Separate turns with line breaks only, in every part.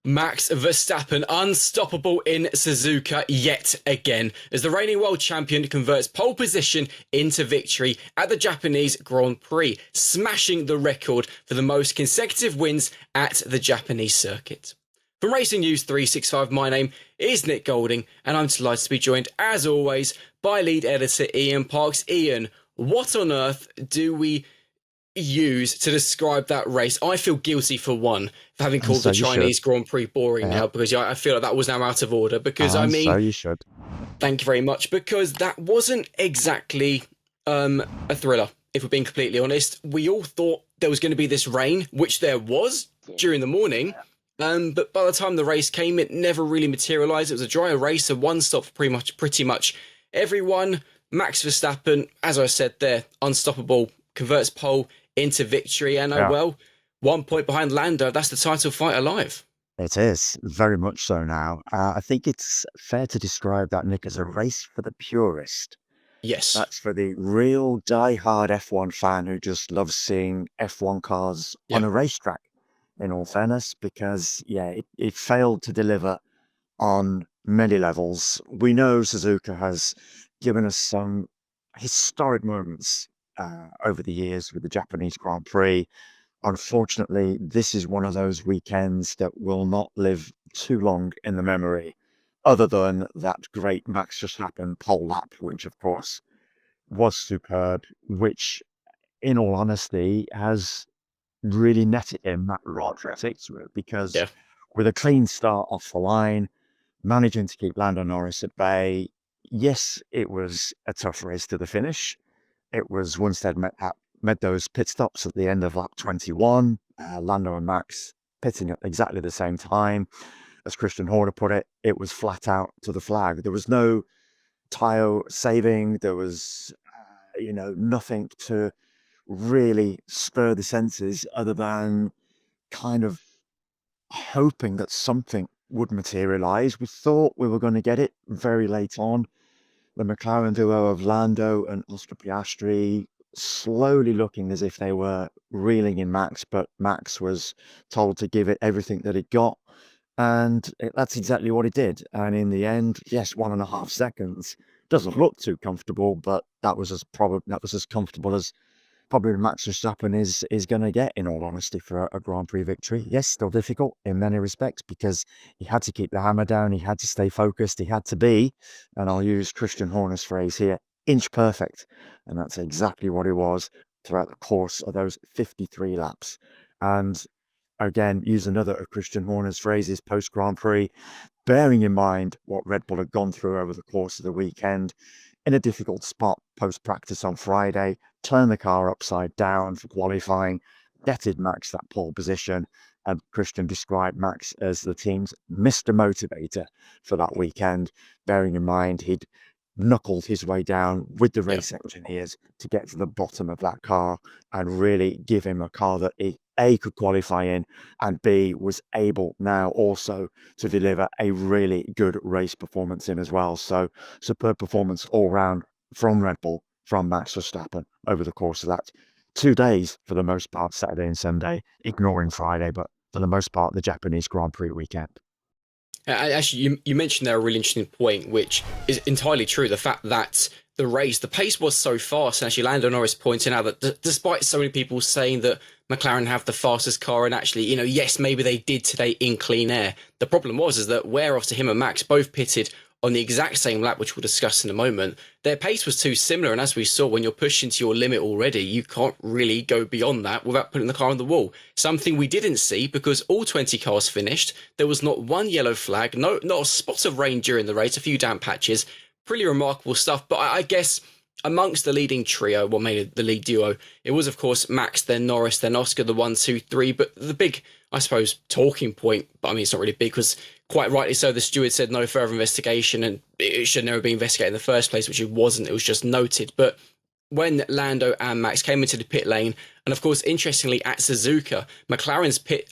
Max Verstappen unstoppable in Suzuka yet again as the reigning world champion converts pole position into victory at the Japanese Grand Prix, smashing the record for the most consecutive wins at the Japanese circuit. From Racing News 365, my name is Nick Golding, and I'm delighted to be joined, as always, by lead editor Ian Parks. Ian, what on earth do we use to describe that race? I feel guilty for having called
So
the
you should.
Chinese Grand Prix boring
Yeah.
now, because I feel like that was now out of order. Because I
And so
mean,
you should.
thank you very much. Because that wasn't exactly a thriller. If we're being completely honest, we all thought there was going to be this rain, which there was during the morning. But by the time the race came, it never really materialised. It was a drier race, a one stop for pretty much everyone. Max Verstappen, as I said there, unstoppable, converts pole into victory, and
Yeah.
1 point behind Lando. That's the title fight alive.
It is very much so now. I think it's fair to describe that, Nick, as a race for the purist.
Yes.
That's for the real die-hard F1 fan who just loves seeing F1 cars on
Yeah.
a racetrack, in all fairness, because, it failed to deliver on many levels. We know Suzuka has given us some historic moments over the years with the Japanese Grand Prix. Unfortunately, this is one of those weekends that will not live too long in the memory, other than that great Max Verstappen pole lap, which of course was superb, which, in all honesty, has really netted him that rod victory because
Yeah.
with a clean start off the line, managing to keep Lando Norris at bay, yes, it was a tough race to the finish. It was Winstead made those pit stops at the end of lap 21. Lando and Max pitting at exactly the same time. As Christian Horner put it, it was flat out to the flag. There was no tyre saving. There was, nothing to really spur the senses other than kind of hoping that something would materialize. We thought we were going to get it very late on. The McLaren duo of Lando and Oscar Piastri slowly looking as if they were reeling in Max, but Max was told to give it everything that it got. And that's exactly what it did. And in the end, yes, 1.5 seconds doesn't look too comfortable, but that was as comfortable as probably Max Verstappen is going to get, in all honesty, for a Grand Prix victory. Yes, still difficult in many respects because he had to keep the hammer down, he had to stay focused, he had to be, and I'll use Christian Horner's phrase here, inch perfect. And that's exactly what he was throughout the course of those 53 laps. And again, use another of Christian Horner's phrases post Grand Prix, bearing in mind what Red Bull had gone through over the course of the weekend, in a difficult spot post practice on Friday, turned the car upside down for qualifying, netted Max that pole position, and Christian described Max as the team's Mr. Motivator for that weekend, bearing in mind he'd knuckled his way down with the
Yeah.
race engineers to get to the bottom of that car and really give him a car that he A could qualify in and B was able now also to deliver a really good race performance in as well. So superb performance all round from Red Bull, from Max Verstappen over the course of that 2 days for the most part, Saturday and Sunday, ignoring Friday, but for the most part, the Japanese Grand Prix weekend.
Actually, you mentioned there a really interesting point, which is entirely true. The fact that the pace was so fast, and actually Lando Norris pointing out that despite so many people saying that McLaren have the fastest car, and actually, yes, maybe they did today in clean air. The problem is that where after him and Max both pitted on the exact same lap, which we'll discuss in a moment, their pace was too similar. And as we saw, when you're pushing to your limit already, you can't really go beyond that without putting the car on the wall. Something we didn't see because all 20 cars finished. There was not one yellow flag, not a spot of rain during the race, a few damp patches. Pretty remarkable stuff. But I guess amongst the leading trio, well, maybe the lead duo, it was, of course, Max, then Norris, then Oscar, the 1, 2, 3. But the big, I suppose, talking point, but I mean, it's not really big because quite rightly so, the steward said no further investigation and it should never be investigated in the first place, which it wasn't. It was just noted. But when Lando and Max came into the pit lane, and of course, interestingly, at Suzuka, McLaren's pit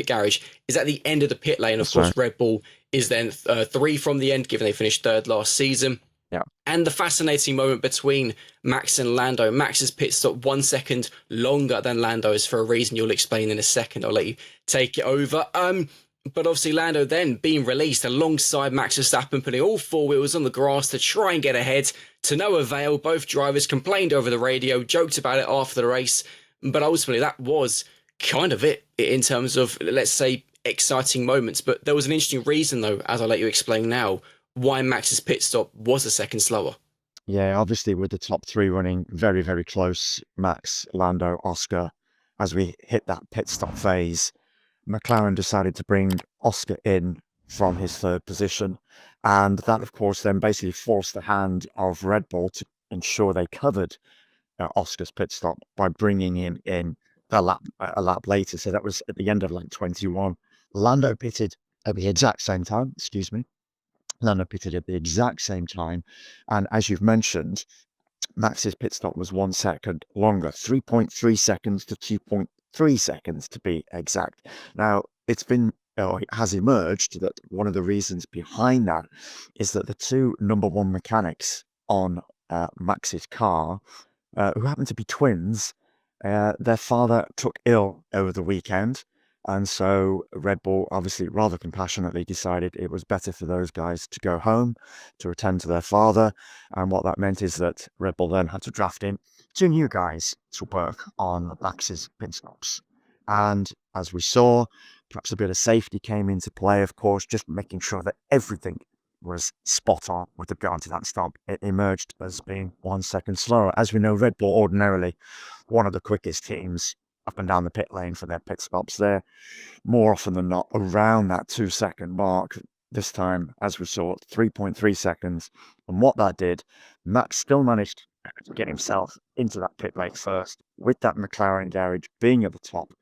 garage is at the end of the pit lane. Of course, Red Bull is then 3 from the end, given they finished third last season.
Yeah.
And the fascinating moment between Max and Lando. Max's pit stop 1 second longer than Lando's for a reason you'll explain in a second. I'll let you take it over. But obviously Lando then being released alongside Max Verstappen, putting all four wheels on the grass to try and get ahead, to no avail. Both drivers complained over the radio, joked about it after the race, but ultimately that was kind of it in terms of, let's say, exciting moments. But there was an interesting reason, though, as I'll let you explain now, why Max's pit stop was a second slower.
Yeah, obviously with the top three running very, very close, Max, Lando, Oscar, as we hit that pit stop phase, McLaren decided to bring Oscar in from his third position. And that, of course, then basically forced the hand of Red Bull to ensure they covered Oscar's pit stop by bringing him in a lap later. So that was at the end of lap 21. Lando pitted at the exact same time, excuse me. Lando pitted at the exact same time. And as you've mentioned, Max's pit stop was 1 second longer, 3.3 seconds to 2.3 seconds to be exact. Now, it's been, or it has emerged that one of the reasons behind that is that the two number one mechanics on Max's car, who happen to be twins, their father took ill over the weekend. And so Red Bull obviously rather compassionately decided it was better for those guys to go home to attend to their father. And what that meant is that Red Bull then had to draft in two new guys to work on Max's pit stops. And as we saw, perhaps a bit of safety came into play, of course, just making sure that everything was spot on with regard to that stop. It emerged as being 1 second slower. As we know, Red Bull ordinarily one of the quickest teams up and down the pit lane for their pit stops. They're more often than not around that 2 second mark. This time, as we saw, 3.3 seconds. And what that did, Max still managed to get himself into that pit lane first, with that McLaren garage being at the top.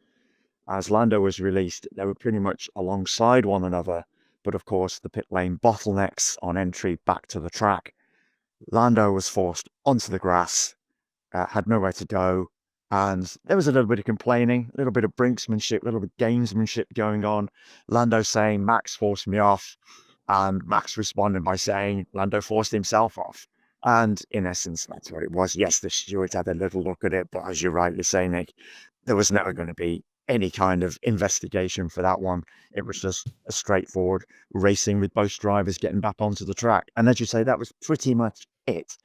As Lando was released, they were pretty much alongside one another. But of course, the pit lane bottlenecks on entry back to the track. Lando was forced onto the grass, had nowhere to go. And there was a little bit of complaining, a little bit of brinksmanship, a little bit of gamesmanship going on. Lando saying, Max forced me off. And Max responded by saying, Lando forced himself off. And in essence, that's what it was. Yes, the stewards had a little look at it, but as you rightly say, Nick, there was never going to be any kind of investigation for that one. It was just a straightforward racing with both drivers getting back onto the track. And as you say, that was pretty much it.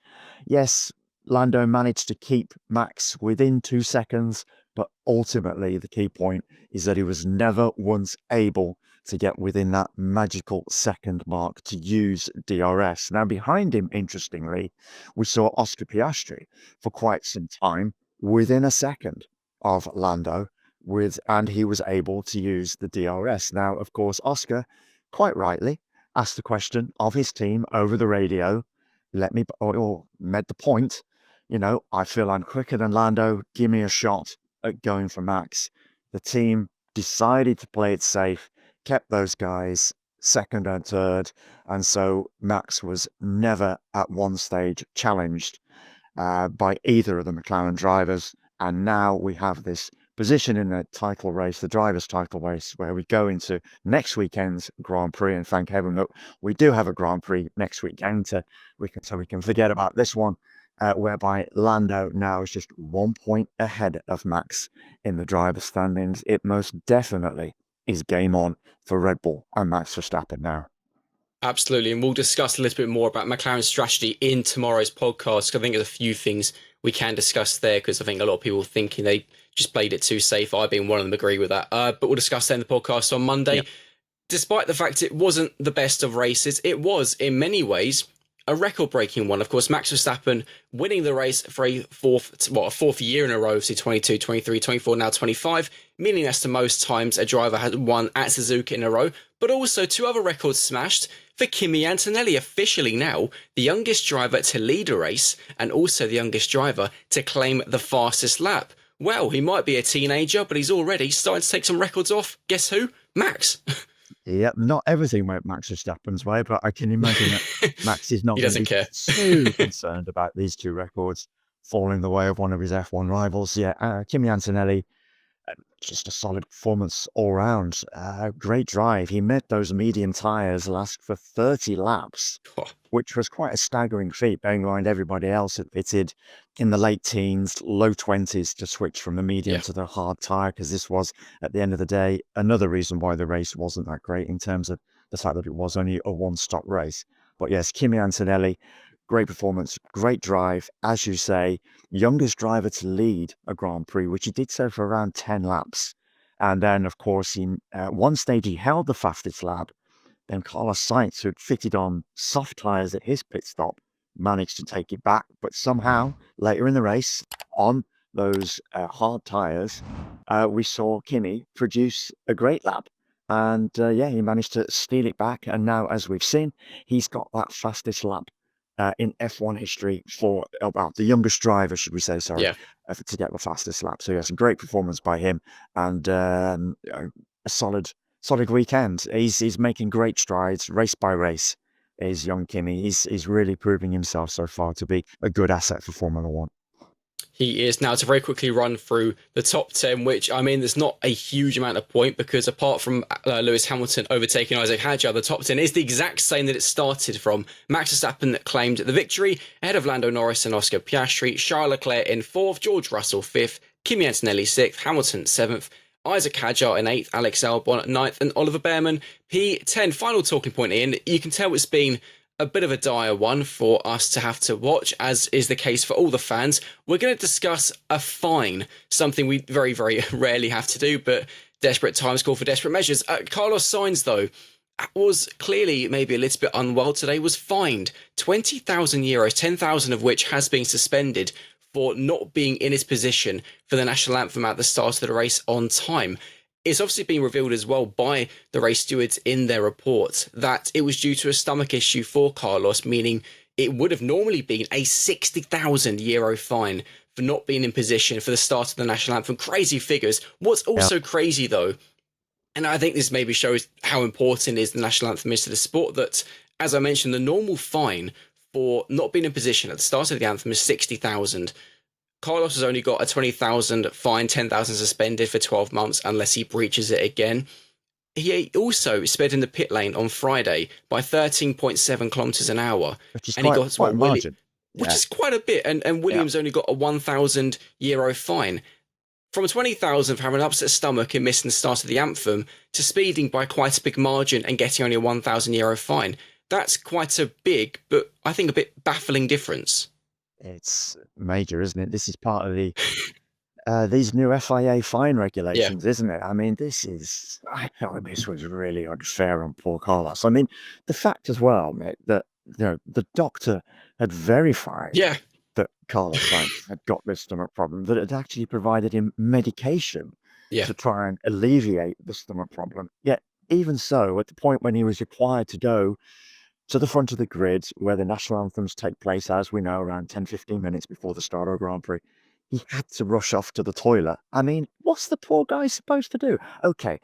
Yes, Lando managed to keep Max within 2 seconds, but ultimately the key point is that he was never once able to get within that magical second mark to use DRS. Now, behind him, interestingly, we saw Oscar Piastri for quite some time within a second of Lando, and he was able to use the DRS. Now, of course, Oscar, quite rightly, asked the question of his team over the radio, or made the point, I feel I'm quicker than Lando. Give me a shot at going for Max. The team decided to play it safe, kept those guys second and third. And so Max was never at one stage challenged by either of the McLaren drivers. And now we have this position in the title race, the drivers' title race, where we go into next weekend's Grand Prix. And thank heaven that we do have a Grand Prix next weekend, so we can forget about this one. Whereby Lando now is just 1 point ahead of Max in the driver's standings. It most definitely is game on for Red Bull and Max Verstappen now.
Absolutely, and we'll discuss a little bit more about McLaren's strategy in tomorrow's podcast. I think there's a few things we can discuss there, because I think a lot of people thinking they just played it too safe. I, being one of them, agree with that. But we'll discuss that in the podcast on Monday. Yep. Despite the fact it wasn't the best of races, it was, in many ways, a record-breaking one. Of course, Max Verstappen winning the race for a fourth year in a row, so 22, 23, 24, now 25, meaning that's the most times a driver has won at Suzuka in a row, but also 2 other records smashed for Kimi Antonelli, officially now the youngest driver to lead a race and also the youngest driver to claim the fastest lap. Well, he might be a teenager, but he's already starting to take some records off. Guess who? Max.
Yep, not everything went Max Verstappen's way, but I can imagine that Max is not
he doesn't care.
too concerned about these 2 records falling the way of one of his F1 rivals. Yeah, Kimi Antonelli, just a solid performance all round. Great drive. He made those medium tyres last for 30 laps, which was quite a staggering feat, bearing in mind everybody else had pitted in the late teens, low 20s to switch from the medium
Yeah.
to the hard tyre, because this was, at the end of the day, another reason why the race wasn't that great in terms of the fact that it was only a one-stop race. But yes, Kimi Antonelli, great performance, great drive, as you say, youngest driver to lead a Grand Prix, which he did so for around 10 laps. And then, of course, in one stage, he held the fastest lap. Then Carlos Sainz, who'd fitted on soft tyres at his pit stop, managed to take it back. But somehow, later in the race, on those hard tyres, we saw Kimi produce a great lap. And yeah, he managed to steal it back. And now, as we've seen, he's got that fastest lap in F1 history for about the youngest driver, should we say, sorry,
Yeah.
to get the fastest lap. So yes, a great performance by him, and you know, a solid weekend. He's making great strides, race by race. Is young Kimi. He's really proving himself so far to be a good asset for Formula One.
He is. Now, to very quickly run through the top 10, which, I mean, there's not a huge amount of point, because apart from Lewis Hamilton overtaking Isaac Hadjar, the top 10 is the exact same that it started from. Max Verstappen claimed the victory ahead of Lando Norris and Oscar Piastri, Charles Leclerc in 4th, George Russell 5th, Kimi Antonelli 6th, Hamilton 7th, Isaac Hadjar in 8th, Alex Albon 9th, and Oliver Behrman P10. Final talking point, Ian. You can tell it's been a bit of a dire one for us to have to watch, as is the case for all the fans. We're going to discuss a fine, something we very, very rarely have to do, but desperate times call for desperate measures. Carlos Sainz, though, was clearly maybe a little bit unwell today, was fined €20,000, 10,000 of which has been suspended for not being in his position for the national anthem at the start of the race on time. It's obviously been revealed as well by the race stewards in their report that it was due to a stomach issue for Carlos, meaning it would have normally been a €60,000 fine for not being in position for the start of the national anthem. Crazy figures. What's also crazy, though, and I think this maybe shows how important is the national anthem is to the sport, that, as I mentioned, the normal fine for not being in position at the start of the anthem is 60,000. Carlos has only got a 20,000 fine, 10,000 suspended for 12 months unless he breaches it again. He also sped in the pit lane on Friday by 13.7 kilometers an hour,
Which is
and he got
quite a margin.
which is quite a bit. And Williams only got a €1,000 fine. From 20,000 for having an upset stomach and missing the start of the anthem to speeding by quite a big margin and getting only a €1,000 fine. That's quite a big, but I think a bit baffling difference.
It's major, isn't it? This is part of the these new FIA fine regulations, isn't it? I mean, I thought this was really unfair on poor Carlos. I mean, the fact as well, mate, that the doctor had verified that Carlos Sainz had got this stomach problem, that it actually provided him medication to try and alleviate the stomach problem. Yet, even so, at the point when he was required to go to the front of the grid where the national anthems take place, as we know, around 10-15 minutes before the start of a Grand Prix, he had to rush off to the toilet. I mean, what's the poor guy supposed to do? Okay,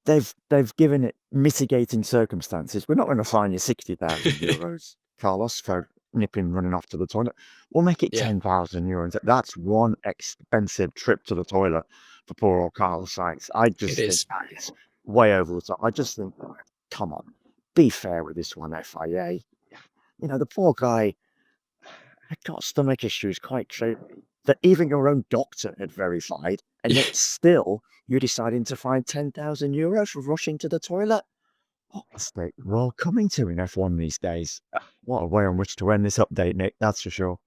they've given it mitigating circumstances. We're not going to fine you €60,000, Carlos, for running off to the toilet. We'll make it €10,000. That's one expensive trip to the toilet for poor old Carlos Sainz. I just think that is way over the top. I just think, come on, be fair with this one, FIA. The poor guy had got stomach issues quite clearly that even your own doctor had verified, and yet still you're deciding to fine €10,000 for rushing to the toilet. What's the world coming to in F1 these days? What a way on which to end this update, Nick, that's for sure.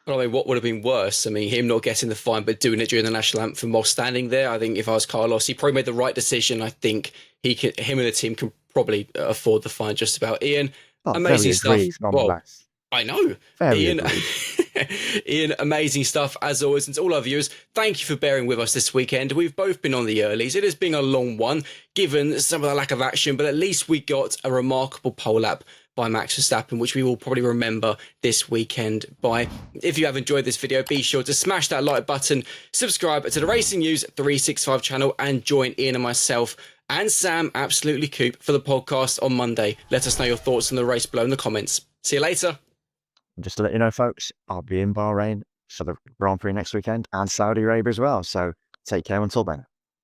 Well, I mean, what would have been worse? I mean, him not getting the fine, but doing it during the national anthem while standing there. I think if I was Carlos, he probably made the right decision. I think him and the team can probably afford the fine just about. Ian, amazing stuff. Well, I know. Ian, Ian, amazing stuff as always. And to all our viewers, thank you for bearing with us this weekend. We've both been on the earlies. It has been a long one, given some of the lack of action, but at least we got a remarkable pole lap by Max Verstappen, which we will probably remember this weekend by. If you have enjoyed this video, be sure to smash that like button, subscribe to the Racing News 365 channel, and join Ian and myself and Sam, absolutely Coop, for the podcast on Monday. Let us know your thoughts on the race below in the comments. See you later.
Just to let you know, folks, I'll be in Bahrain for the Grand Prix next weekend and Saudi Arabia as well. So take care until then.